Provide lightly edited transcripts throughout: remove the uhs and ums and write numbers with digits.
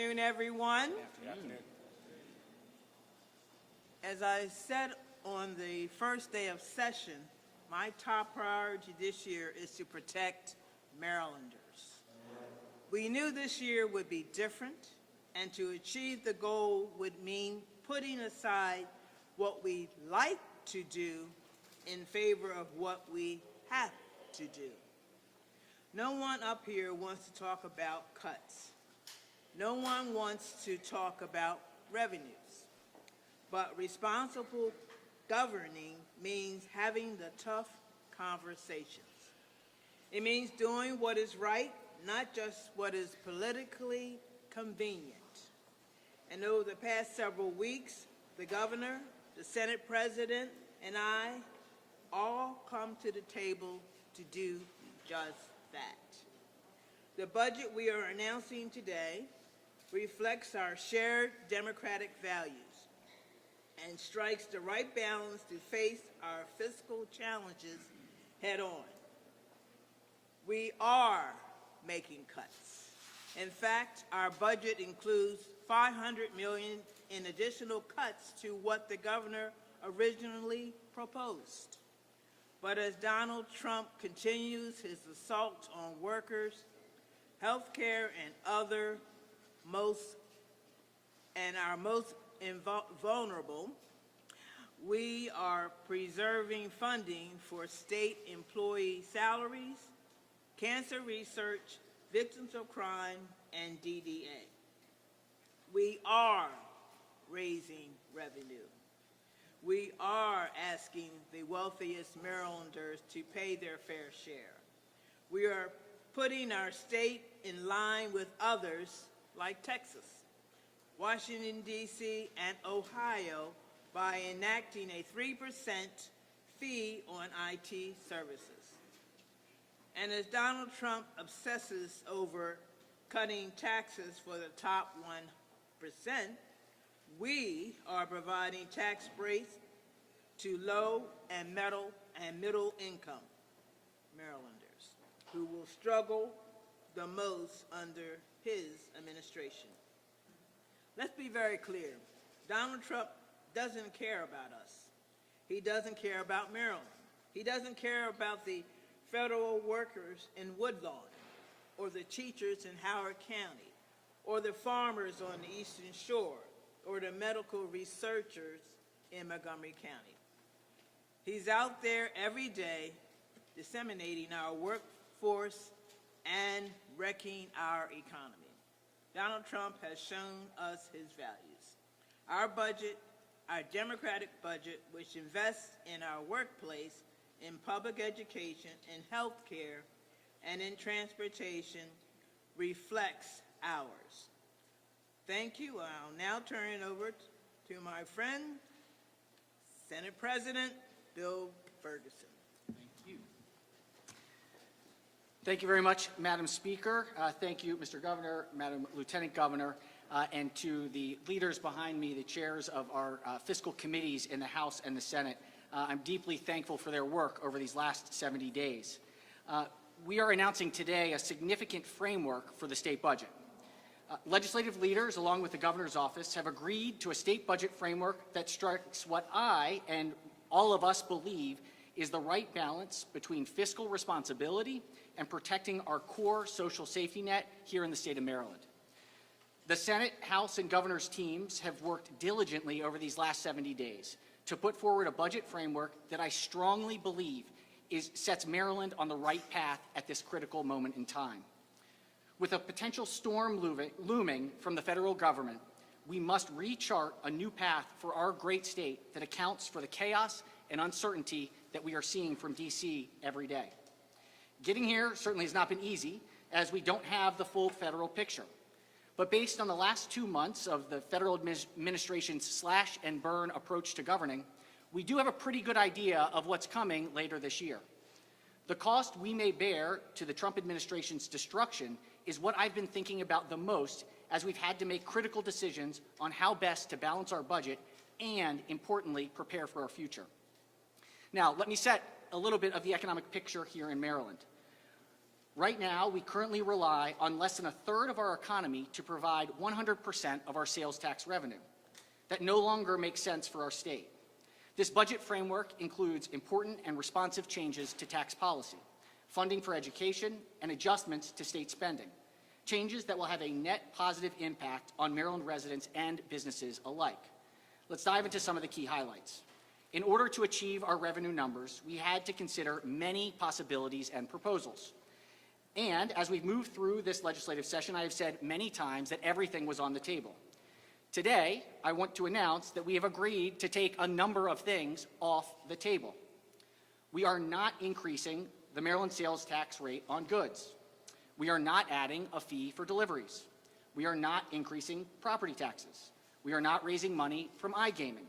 afternoon, everyone. Good afternoon. As I said on the first day of session, my top priority this year is to protect Marylanders. We knew this year would be different, and to achieve the goal would mean putting aside what we like to do in favor of what we have to do. No one up here wants to talk about cuts. No one wants to talk about revenues. But responsible governing means having the tough conversations. It means doing what is right, not just what is politically convenient. And over the past several weeks, the governor, the Senate president, and I all come to the table to do just that. The budget we are announcing today reflects our shared democratic values and strikes the right balance to face our fiscal challenges head on. We are making cuts. In fact, our budget includes $500 million in additional cuts to what the governor originally proposed. But as Donald Trump continues his assault on workers, healthcare, and our most vulnerable, we are preserving funding for state employee salaries, cancer research, victims of crime, and DDA. We are raising revenue. We are asking the wealthiest Marylanders to pay their fair share. We are putting our state in line with others like Texas, Washington, D.C., and Ohio by enacting a 3% fee on IT services. And as Donald Trump obsesses over cutting taxes for the top 1%, we are providing tax breaks to low and middle income Marylanders who will struggle the most under his administration. Let's be very clear. Donald Trump doesn't care about us. He doesn't care about Maryland. He doesn't care about the federal workers in Woodlawn, or the teachers in Howard County, or the farmers on the Eastern Shore, or the medical researchers in Montgomery County. He's out there every day disseminating our workforce and wrecking our economy. Donald Trump has shown us his values. Our budget, our democratic budget, which invests in our workplace, in public education, in health care, and in transportation, reflects ours. Thank you. I'll now turn it over to my friend, Senate President Bill Ferguson. Thank you. Thank you very much, Madam Speaker. Thank you, Mr. Governor, Madam Lieutenant Governor, and to the leaders behind me, the chairs of our fiscal committees in the House and the Senate. I'm deeply thankful for their work over these last 70 days. We are announcing today a significant framework for the state budget. Legislative leaders, along with the governor's office, have agreed to a state budget framework that strikes what I and all of us believe is the right balance between fiscal responsibility and protecting our core social safety net here in the state of Maryland. The Senate, House, and governor's teams have worked diligently over these last 70 days to put forward a budget framework that I strongly believe sets Maryland on the right path at this critical moment in time. With a potential storm looming from the federal government, we must rechart a new path for our great state that accounts for the chaos and uncertainty that we are seeing from D.C. every day. Getting here certainly has not been easy, as we don't have the full federal picture. But based on the last 2 months of the federal administration's slash and burn approach to governing, we do have a pretty good idea of what's coming later this year. The cost we may bear to the Trump administration's destruction is what I've been thinking about the most as we've had to make critical decisions on how best to balance our budget and, importantly, prepare for our future. Now, let me set a little bit of the economic picture here in Maryland. Right now, we currently rely on less than a third of our economy to provide 100% of our sales tax revenue. That no longer makes sense for our state. This budget framework includes important and responsive changes to tax policy, funding for education, and adjustments to state spending, changes that will have a net positive impact on Maryland residents and businesses alike. Let's dive into some of the key highlights. In order to achieve our revenue numbers, we had to consider many possibilities and proposals. And as we've moved through this legislative session, I have said many times that everything was on the table. Today, I want to announce that we have agreed to take a number of things off the table. We are not increasing the Maryland sales tax rate on goods. We are not adding a fee for deliveries. We are not increasing property taxes. We are not raising money from iGaming.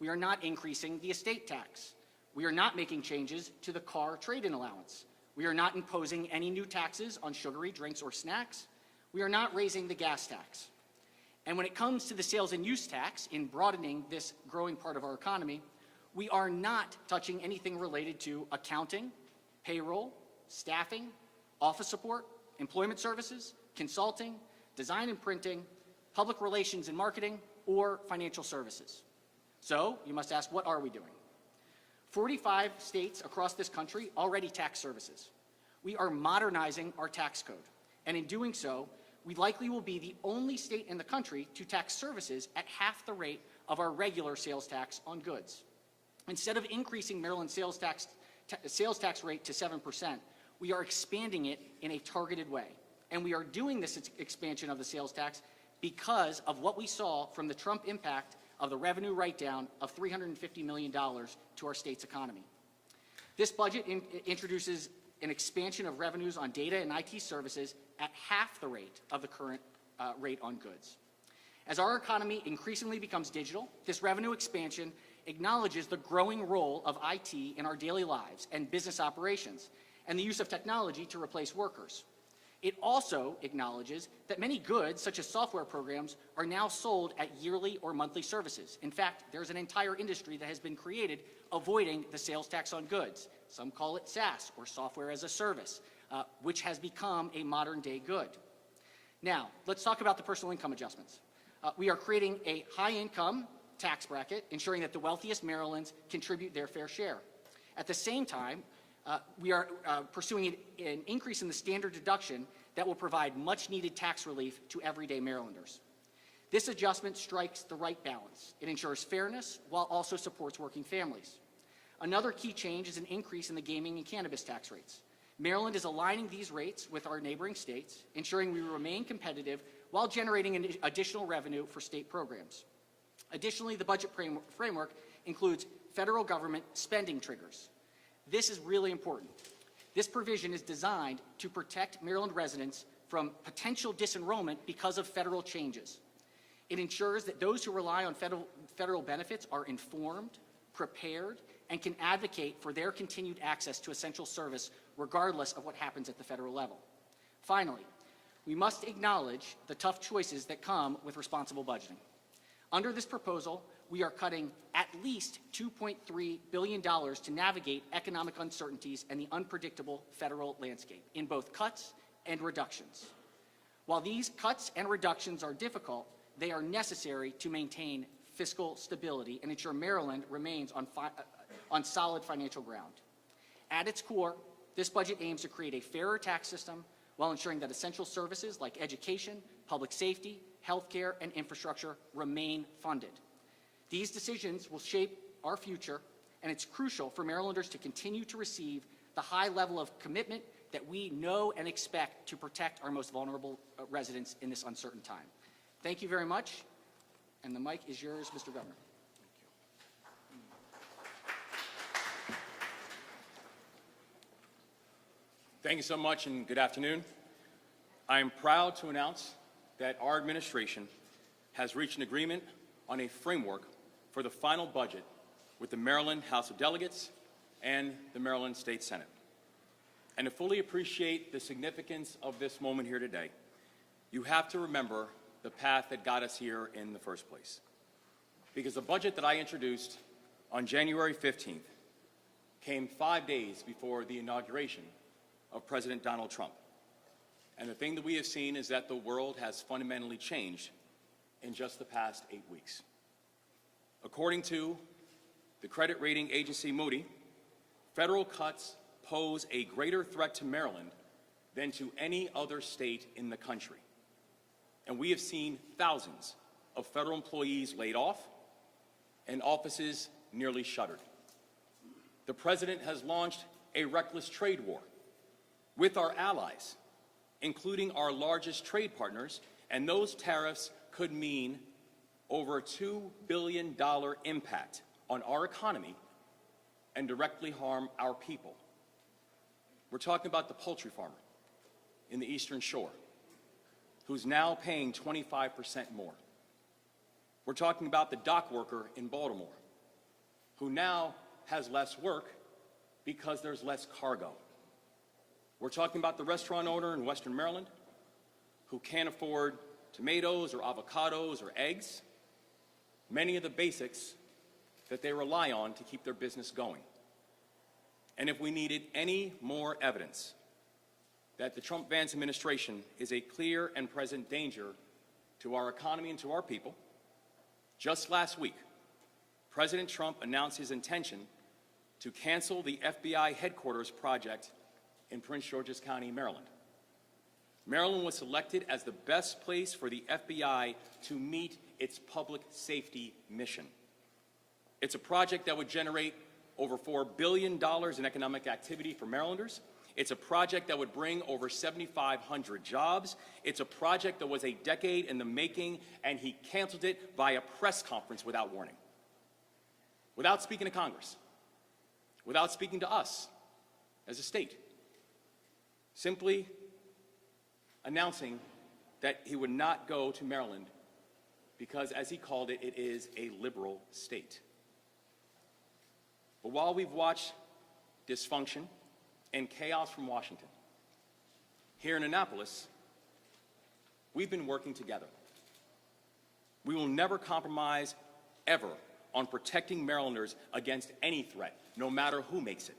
We are not increasing the estate tax. We are not making changes to the car trade-in allowance. We are not imposing any new taxes on sugary drinks or snacks. We are not raising the gas tax. And when it comes to the sales and use tax, in broadening this growing part of our economy, we are not touching anything related to accounting, payroll, staffing, office support, employment services, consulting, design and printing, public relations and marketing, or financial services. So, you must ask, what are we doing? 45 states across this country already tax services. We are modernizing our tax code, and in doing so, we likely will be the only state in the country to tax services at half the rate of our regular sales tax on goods. Instead of increasing Maryland's sales tax rate to 7%, we are expanding it in a targeted way. And we are doing this expansion of the sales tax because of what we saw from the Trump impact of the revenue write-down of $350 million to our state's economy. This budget introduces an expansion of revenues on data and IT services at half the rate of the current rate on goods. As our economy increasingly becomes digital, this revenue expansion acknowledges the growing role of IT in our daily lives and business operations, and the use of technology to replace workers. It also acknowledges that many goods, such as software programs, are now sold at yearly or monthly services. In fact, there's an entire industry that has been created avoiding the sales tax on goods. Some call it SaaS, or software as a service, which has become a modern-day good. Now, let's talk about the personal income adjustments. We are creating a high-income tax bracket, ensuring that the wealthiest Marylanders contribute their fair share. At the same time, we are pursuing an increase in the standard deduction that will provide much-needed tax relief to everyday Marylanders. This adjustment strikes the right balance. It ensures fairness while also supports working families. Another key change is an increase in the gaming and cannabis tax rates. Maryland is aligning these rates with our neighboring states, ensuring we remain competitive while generating an additional revenue for state programs. Additionally, the budget framework includes federal government spending triggers. This is really important. This provision is designed to protect Maryland residents from potential disenrollment because of federal changes. It ensures that those who rely on federal benefits are informed, prepared, and can advocate for their continued access to essential service regardless of what happens at the federal level. Finally, we must acknowledge the tough choices that come with responsible budgeting. Under this proposal, we are cutting at least $2.3 billion to navigate economic uncertainties and the unpredictable federal landscape in both cuts and reductions. While these cuts and reductions are difficult, they are necessary to maintain fiscal stability and ensure Maryland remains on solid financial ground. At its core, this budget aims to create a fairer tax system while ensuring that essential services like education, public safety, healthcare, and infrastructure remain funded. These decisions will shape our future, and it's crucial for Marylanders to continue to receive the high level of commitment that we know and expect to protect our most vulnerable residents in this uncertain time. Thank you very much, and the mic is yours, Mr. Governor. Thank you so much, and good afternoon. I am proud to announce that our administration has reached an agreement on a framework for the final budget with the Maryland House of Delegates and the Maryland State Senate. And to fully appreciate the significance of this moment here today, you have to remember the path that got us here in the first place. Because the budget that I introduced on January 15th came 5 days before the inauguration of President Donald Trump. And the thing that we have seen is that the world has fundamentally changed in just the past 8 weeks. According to the credit rating agency Moody, federal cuts pose a greater threat to Maryland than to any other state in the country. And we have seen thousands of federal employees laid off and offices nearly shuttered. The president has launched a reckless trade war with our allies, including our largest trade partners, and those tariffs could mean over a $2 billion impact on our economy and directly harm our people. We're talking about the poultry farmer in the Eastern Shore, who's now paying 25% more. We're talking about the dock worker in Baltimore, who now has less work because there's less cargo. We're talking about the restaurant owner in Western Maryland, who can't afford tomatoes or avocados or eggs, many of the basics that they rely on to keep their business going. And if we needed any more evidence that the Trump-Vance administration is a clear and present danger to our economy and to our people, just last week, President Trump announced his intention to cancel the FBI headquarters project in Prince George's County, Maryland. Maryland was selected as the best place for the FBI to meet its public safety mission. It's a project that would generate over $4 billion in economic activity for Marylanders. It's a project that would bring over 7,500 jobs. It's a project that was a decade in the making, and he canceled it by a press conference without warning, without speaking to Congress, without speaking to us as a state, simply announcing that he would not go to Maryland because, as he called it, it is a liberal state. But while we've watched dysfunction and chaos from Washington, here in Annapolis, we've been working together. We will never compromise, ever, on protecting Marylanders against any threat, no matter who makes it.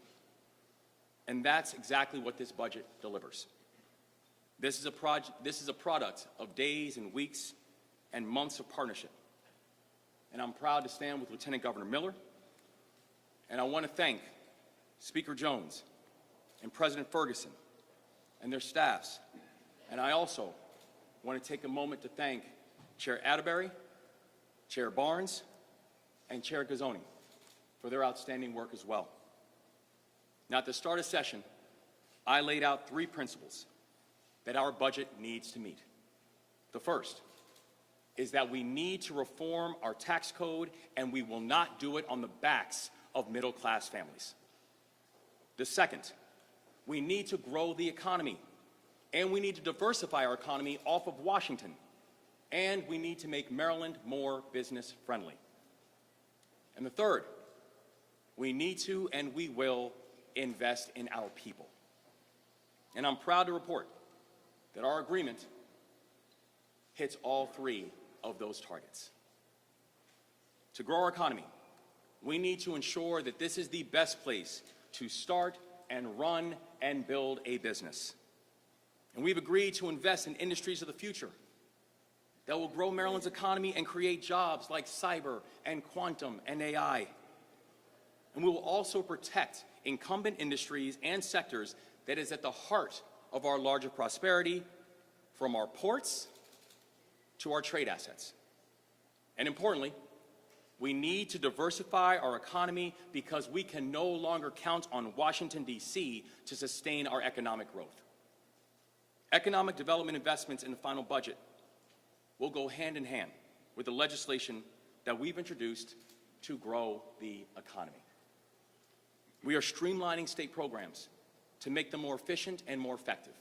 And that's exactly what this budget delivers. This is a product of days and weeks and months of partnership. And I'm proud to stand with Lieutenant Governor Miller. And I want to thank Speaker Jones and President Ferguson and their staffs. And I also want to take a moment to thank Chair Atterbury, Chair Barnes, and Chair Gazzoni for their outstanding work as well. Now, at the start of session, I laid out 3 principles that our budget needs to meet. The first is that we need to reform our tax code, and we will not do it on the backs of middle-class families. The second, we need to grow the economy, and we need to diversify our economy off of Washington, and we need to make Maryland more business-friendly. And the third, we need to and we will invest in our people. And I'm proud to report that our agreement hits all 3 of those targets. To grow our economy, we need to ensure that this is the best place to start and run and build a business. And we've agreed to invest in industries of the future that will grow Maryland's economy and create jobs like cyber and quantum and AI. And we will also protect incumbent industries and sectors that is at the heart of our larger prosperity, from our ports to our trade assets. And importantly, we need to diversify our economy because we can no longer count on Washington, D.C. to sustain our economic growth. Economic development investments in the final budget will go hand in hand with the legislation that we've introduced to grow the economy. We are streamlining state programs to make them more efficient and more effective.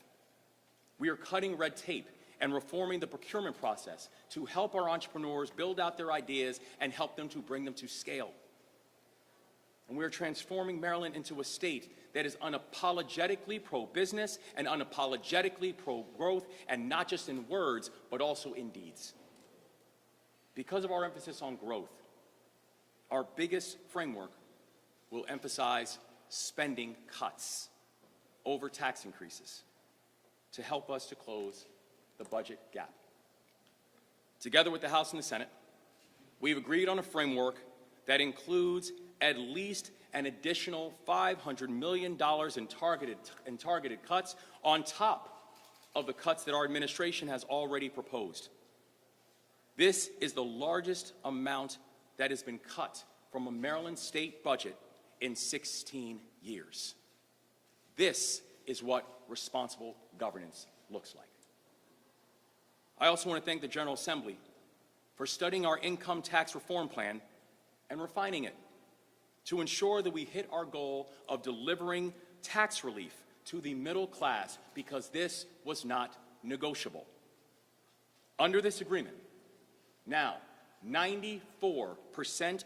We are cutting red tape and reforming the procurement process to help our entrepreneurs build out their ideas and help them to bring them to scale. And we are transforming Maryland into a state that is unapologetically pro-business and unapologetically pro-growth, and not just in words, but also in deeds. Because of our emphasis on growth, our biggest framework will emphasize spending cuts over tax increases to help us to close the budget gap. Together with the House and the Senate, we've agreed on a framework that includes at least an additional $500 million in targeted cuts on top of the cuts that our administration has already proposed. This is the largest amount that has been cut from a Maryland state budget in 16 years. This is what responsible governance looks like. I also want to thank the General Assembly for studying our income tax reform plan and refining it to ensure that we hit our goal of delivering tax relief to the middle class, because this was not negotiable. Under this agreement, now 94%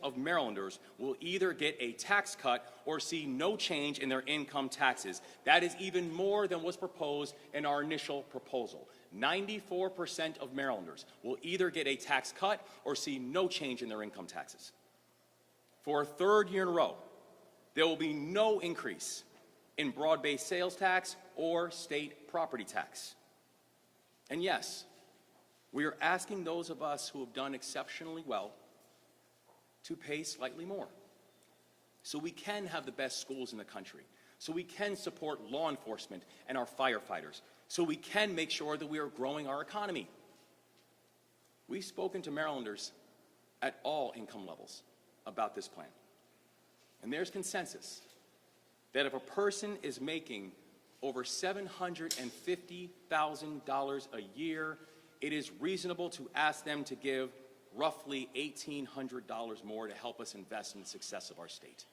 of Marylanders will either get a tax cut or see no change in their income taxes. That is even more than was proposed in our initial proposal. 94% of Marylanders will either get a tax cut or see no change in their income taxes. For a third year in a row, there will be no increase in broad-based sales tax or state property tax. And yes, we are asking those of us who have done exceptionally well to pay slightly more, so we can have the best schools in the country, so we can support law enforcement and our firefighters, so we can make sure that we are growing our economy. We've spoken to Marylanders at all income levels about this plan, and there's consensus that if a person is making over $750,000 a year, it is reasonable to ask them to give roughly $1,800 more to help us invest in the success of our state.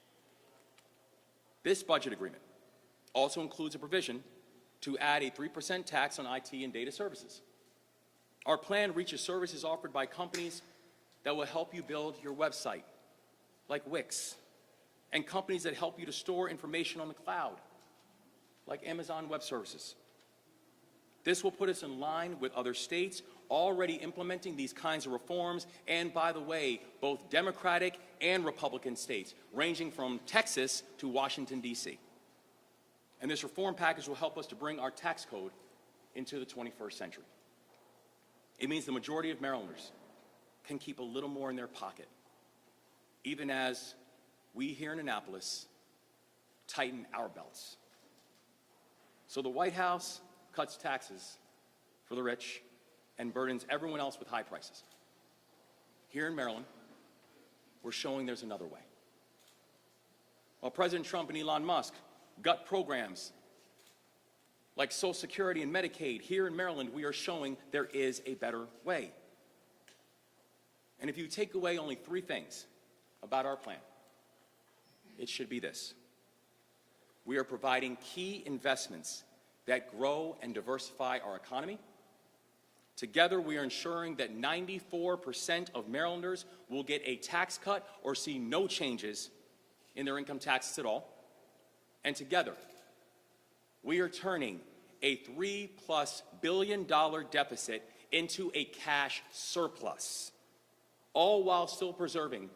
This budget agreement also includes a provision to add a 3% tax on IT and data services. Our plan reaches services offered by companies that will help you build your website, like Wix, and companies that help you to store information on the cloud, like Amazon Web Services. This will put us in line with other states already implementing these kinds of reforms, and by the way, both Democratic and Republican states, ranging from Texas to Washington, D.C. And this reform package will help us to bring our tax code into the 21st century. It means the majority of Marylanders can keep a little more in their pocket, even as we here in Annapolis tighten our belts. So the White House cuts taxes for the rich and burdens everyone else with high prices. Here in Maryland, we're showing there's another way. While President Trump and Elon Musk gut programs like Social Security and Medicaid, here in Maryland, we are showing there is a better way. And if you take away only 3 things about our plan, it should be this: we are providing key investments that grow and diversify our economy. Together, we are ensuring that 94% of Marylanders will get a tax cut or see no changes in their income taxes at all. And together, we are turning a $3+ billion deficit into a cash surplus, all while still preserving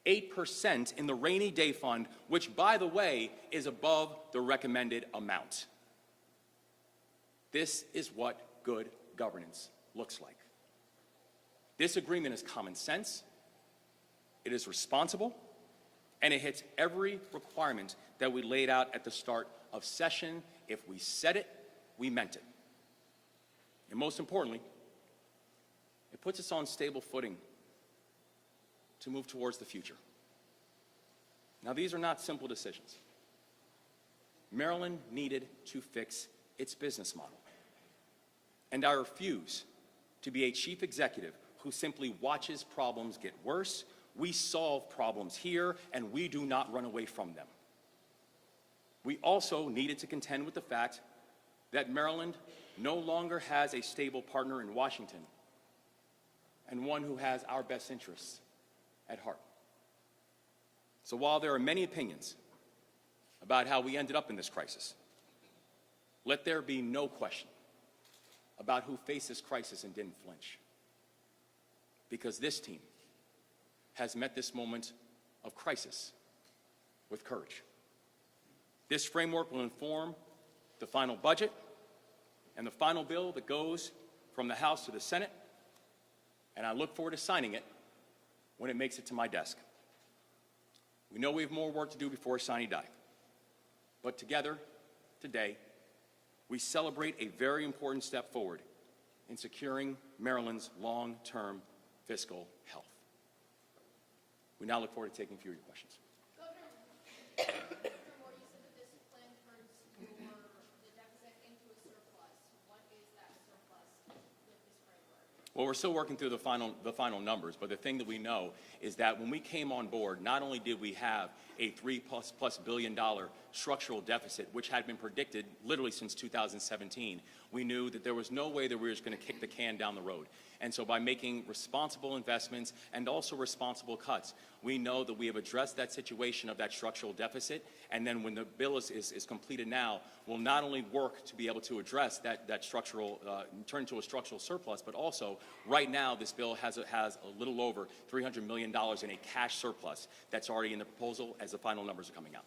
8% in the rainy day fund, which, by the way, is above the recommended amount. This is what good governance looks like. This agreement is common sense, it is responsible, and it hits every requirement that we laid out at the start of session. If we said it, we meant it. And most importantly, it puts us on stable footing to move towards the future. Now, these are not simple decisions. Maryland needed to fix its business model. And I refuse to be a chief executive who simply watches problems get worse. We solve problems here, and we do not run away from them. We also needed to contend with the fact that Maryland no longer has a stable partner in Washington, and one who has our best interests at heart. So while there are many opinions about how we ended up in this crisis, let there be no question about who faced this crisis and didn't flinch. Because this team has met this moment of crisis with courage. This framework will inform the final budget, and the final bill that goes from the House to the Senate, and I look forward to signing it when it makes it to my desk. We know we have more work to do before sine die, but together, today, we celebrate a very important step forward in securing Maryland's long-term fiscal health. We now look forward to taking a few of your questions. Governor Moore, you said that this plan turns the deficit into a surplus. What is that surplus with this framework? Well, we're still working through the final numbers, but the thing that we know is that when we came on board, not only did we have a $3+ billion structural deficit, which had been predicted literally since 2017, we knew that there was no way that we were just going to kick the can down the road. And so by making responsible investments and also responsible cuts, we know that we have addressed that situation of that structural deficit. And then when the bill is completed now, we'll not only work to be able to address that structural, turn to a structural surplus, but also right now this bill has a little over $300 million in a cash surplus that's already in the proposal as the final numbers are coming out.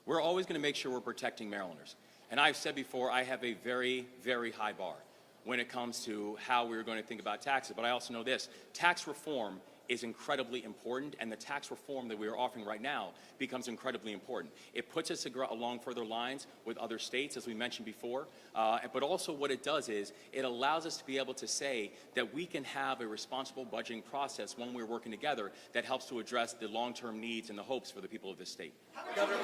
We're always going to make sure we're protecting Marylanders. And I've said before, I have a very, very high bar when it comes to how we're going to think about taxes. But I also know this, tax reform is incredibly important, and the tax reform that we are offering right now becomes incredibly important. It puts us along further lines with other states, as we mentioned before, but also what it does is it allows us to be able to say that we can have a responsible budgeting process when we're working together that helps to address the long-term needs and the hopes for the people of this state. Setting aside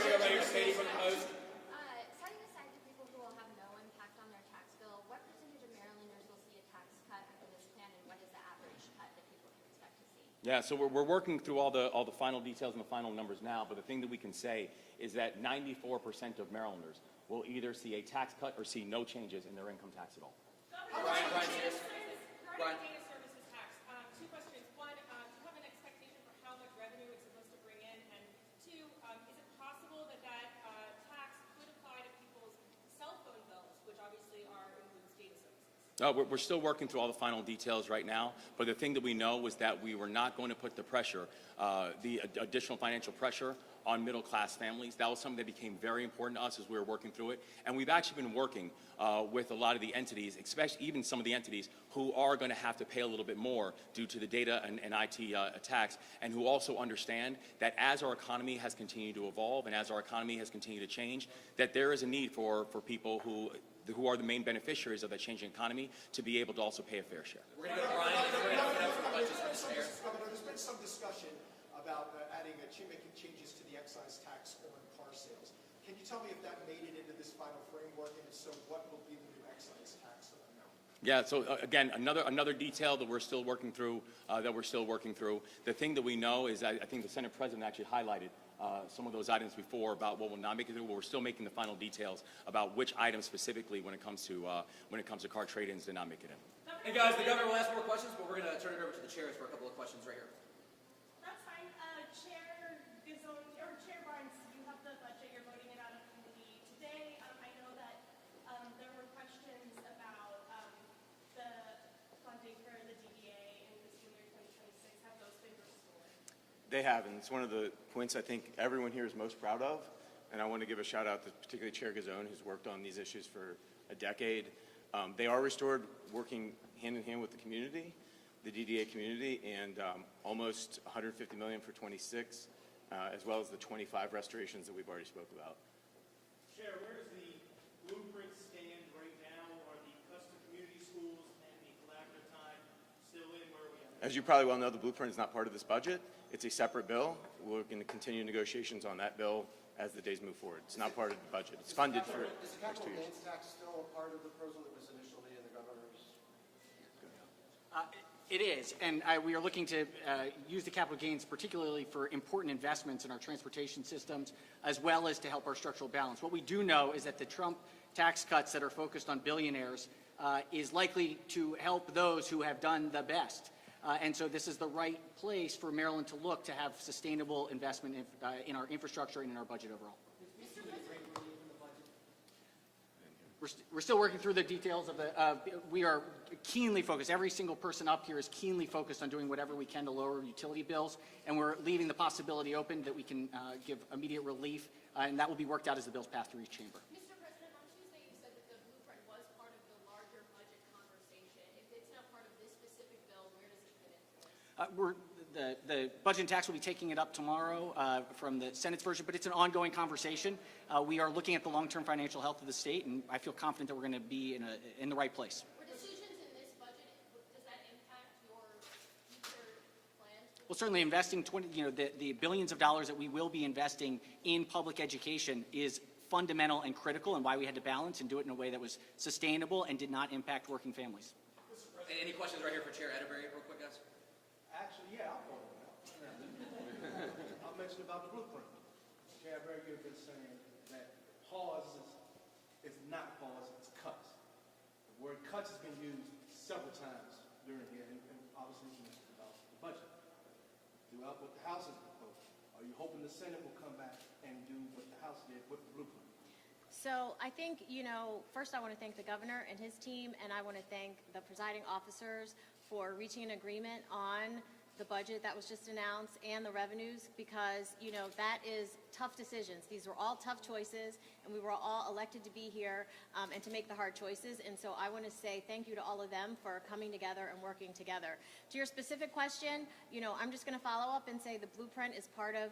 the people who will have no impact on their tax bill, what percentage of Marylanders will see a tax cut under this plan, and what is the average cut that people can expect to see? Yeah, so we're working through all the final details and the final numbers now, but the thing that we can say is that 94% of Marylanders will either see a tax cut or see no changes in their income tax at all. Regarding data services tax, two questions. One, do you have an expectation for how much revenue it's supposed to bring in? And two, is it possible that tax could apply to people's cell phone bills, which obviously includes data services? No, we're still working through all the final details right now, but the thing that we know was that we were not going to put the pressure, the additional financial pressure on middle-class families. That was something that became very important to us as we were working through it. And we've actually been working with a lot of the entities, especially even some of the entities who are going to have to pay a little bit more due to the data and IT attacks, and who also understand that as our economy has continued to evolve and as our economy has continued to change, that there is a need for people who are the main beneficiaries of that changing economy to be able to also pay a fair share. We're going to go to Brian, and then we're going to open up for questions from the chair. Governor, there's been some discussion about making changes to the excise tax on car sales. Can you tell me if that made it into this final framework, and if so, what will be the new excise tax amount? Yeah. So again, another detail that we're still working through. The thing that we know is, I think the Senate President actually highlighted some of those items before about what will not make it through. We're still making the final details about which items specifically, when it comes to car trade-ins, did not make it in. Hey guys, the governor will ask more questions, but we're going to turn it over to the chairs for a couple of questions right here. That's fine. Chair Gizon, or Chair Barnes, you have the budget. You're voting it out of committee today. I know that there were questions about the funding for the DDA in fiscal year 2026. Have those been restored? They have, and it's one of the points I think everyone here is most proud of. And I want to give a shout out to particularly Chair Gizon, who's worked on these issues for a decade. They are restored working hand in hand with the community, the DDA community, and almost $150 million for 26, as well as the 25 restorations that we've already spoke about. Chair, where does the blueprint stand right now? Are the custom community schools and the collaborative time still in? Where are we at? As you probably well know, the blueprint is not part of this budget. It's a separate bill. We're going to continue negotiations on that bill as the days move forward. It's not part of the budget. It's funded for the Is the next 2 capital years. gains tax still a part of the proposal that was initially in the governor's? It is, and we are looking to use the capital gains particularly for important investments in our transportation systems, as well as to help our structural balance. What we do know is that the Trump tax cuts that are focused on billionaires is likely to help those who have done the best. And so this is the right place for Maryland to look to have sustainable investment in our infrastructure and in our budget overall. We're still working through the details of we are keenly focused, every single person up here is keenly focused on doing whatever we can to lower utility bills, and we're leaving the possibility open that we can give immediate relief, and that will be worked out as the bills pass through each chamber. Mr. President, on Tuesday you said that the blueprint was part of the larger budget conversation. If it's not part of this specific bill, where does it fit into this? The budget and tax will be taking it up tomorrow from the Senate's version, but it's an ongoing conversation. We are looking at the long-term financial health of the state, and I feel confident that we're going to be in the right place. Were decisions in this budget, does that impact your future plans? Well, certainly investing the billions of dollars that we will be investing in public education is fundamental and critical, and why we had to balance and do it in a way that was sustainable and did not impact working families. Any questions right here for Chair Atterbury, real quick, guys? Actually, yeah, I'll go with that. I'll mention about the blueprint. Chair Berry, you've been saying that pause is not pause, it's cuts. The word cuts has been used several times during here, and obviously you mentioned about the budget. Throughout what the House has proposed, are you hoping the Senate will come back and do what the House did with the blueprint? So I think, first I want to thank the governor and his team, and I want to thank the presiding officers for reaching an agreement on the budget that was just announced and the revenues, because, that is tough decisions. These were all tough choices, and we were all elected to be here and to make the hard choices. And so I want to say thank you to all of them for coming together and working together. To your specific question, I'm just going to follow up and say the blueprint is part of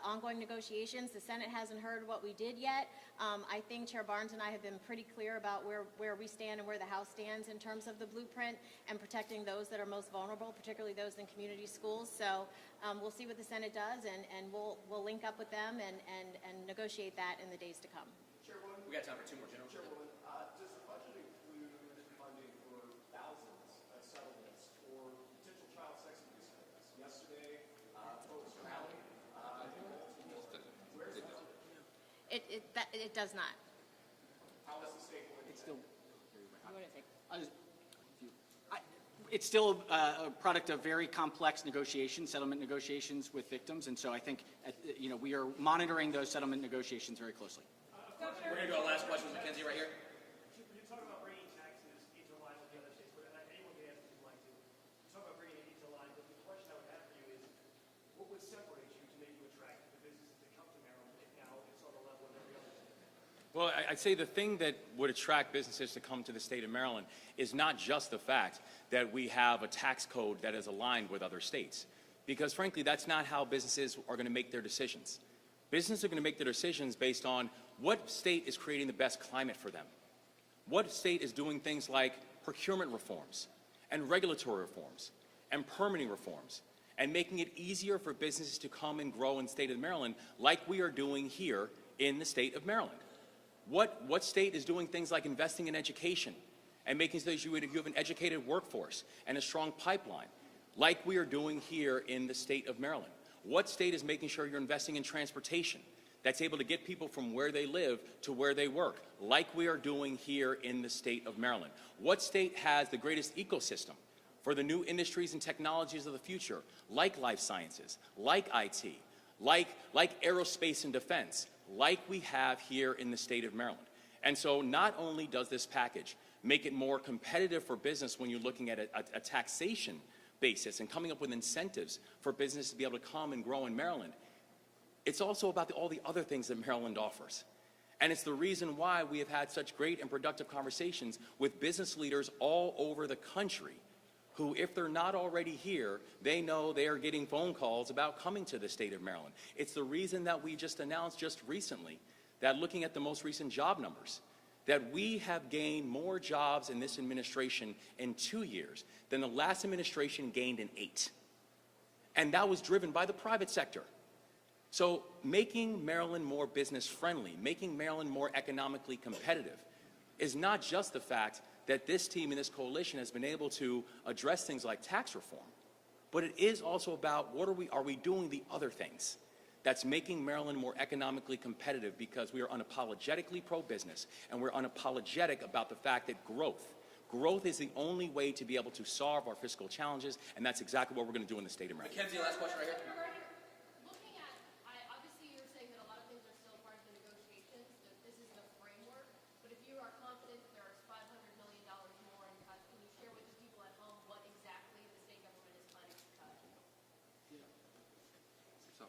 ongoing negotiations. The Senate hasn't heard what we did yet. I think Chair Barnes and I have been pretty clear about where we stand and where the House stands in terms of the blueprint and protecting those that are most vulnerable, particularly those in community schools. So we'll see what the Senate does, and we'll link up with them and negotiate that in the days to come. Chairwoman, We got time for two more, General. Chairwoman, does the budget include funding for thousands of settlements for potential child sex abuse cases? Yesterday, folks from Alley, where is that? It does not. How is the state going to It's do still, You want to take? it's still a product of very complex negotiations, settlement negotiations with victims, and so I think we are monitoring those settlement negotiations very closely. We're going to go to the last question, Mackenzie, right here. You talk about bringing taxes into line with the other states, but anyone can ask if you'd like to. You talk about bringing it into line, but the question I would have for you is, what would separate you to make you attractive to businesses to come to Maryland if now it's on the level of every other state? Well, I'd say the thing that would attract businesses to come to the state of Maryland is not just the fact that we have a tax code that is aligned with other states. Because frankly, that's not how businesses are going to make their decisions. Businesses are going to make their decisions based on what state is creating the best climate for them. What state is doing things like procurement reforms and regulatory reforms and permitting reforms and making it easier for businesses to come and grow in the state of Maryland like we are doing here in the state of Maryland. What state is doing things like investing in education and making sure that you have an educated workforce and a strong pipeline like we are doing here in the state of Maryland? What state is making sure you're investing in transportation that's able to get people from where they live to where they work, like we are doing here in the state of Maryland? What state has the greatest ecosystem for the new industries and technologies of the future, like life sciences, like IT, like aerospace and defense, like we have here in the state of Maryland? And so not only does this package make it more competitive for business when you're looking at a taxation basis and coming up with incentives for business to be able to come and grow in Maryland, it's also about all the other things that Maryland offers. And it's the reason why we have had such great and productive conversations with business leaders all over the country who, if they're not already here, they know they are getting phone calls about coming to the state of Maryland. It's the reason that we just announced just recently that, looking at the most recent job numbers, that we have gained more jobs in this administration in 2 years than the last administration gained in 8. And that was driven by the private sector. So making Maryland more business friendly, making Maryland more economically competitive is not just the fact that this team and this coalition has been able to address things like tax reform, but it is also about are we doing the other things that's making Maryland more economically competitive, because we are unapologetically pro-business and we're unapologetic about the fact that growth is the only way to be able to solve our fiscal challenges, and that's exactly what we're going to do in the state of Maryland. Mackenzie, last question right here. Looking at, obviously you're saying that a lot of things are still part of the negotiations, that this is the framework, but if you are confident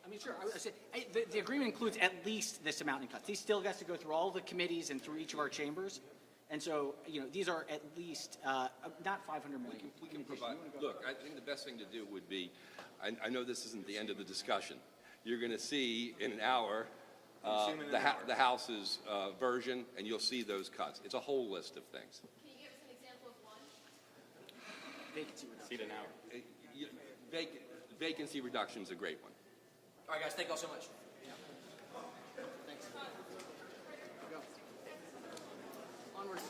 I mean, sure. I would say, the agreement includes at least this amount in cuts. He still has to go through all the committees and through each of our chambers. And so, these are at least, not 500 million. We can provide, look, I think the best thing to do would be, I know this isn't the end of the discussion. You're going to see in an hour the House's version, and you'll see those cuts. It's a whole list of things. Can you give us an example of one? Vacancy reduction. See it an hour. Vacancy reduction is a great one. All right, guys, thank you all so much. Thanks. Go. Onward.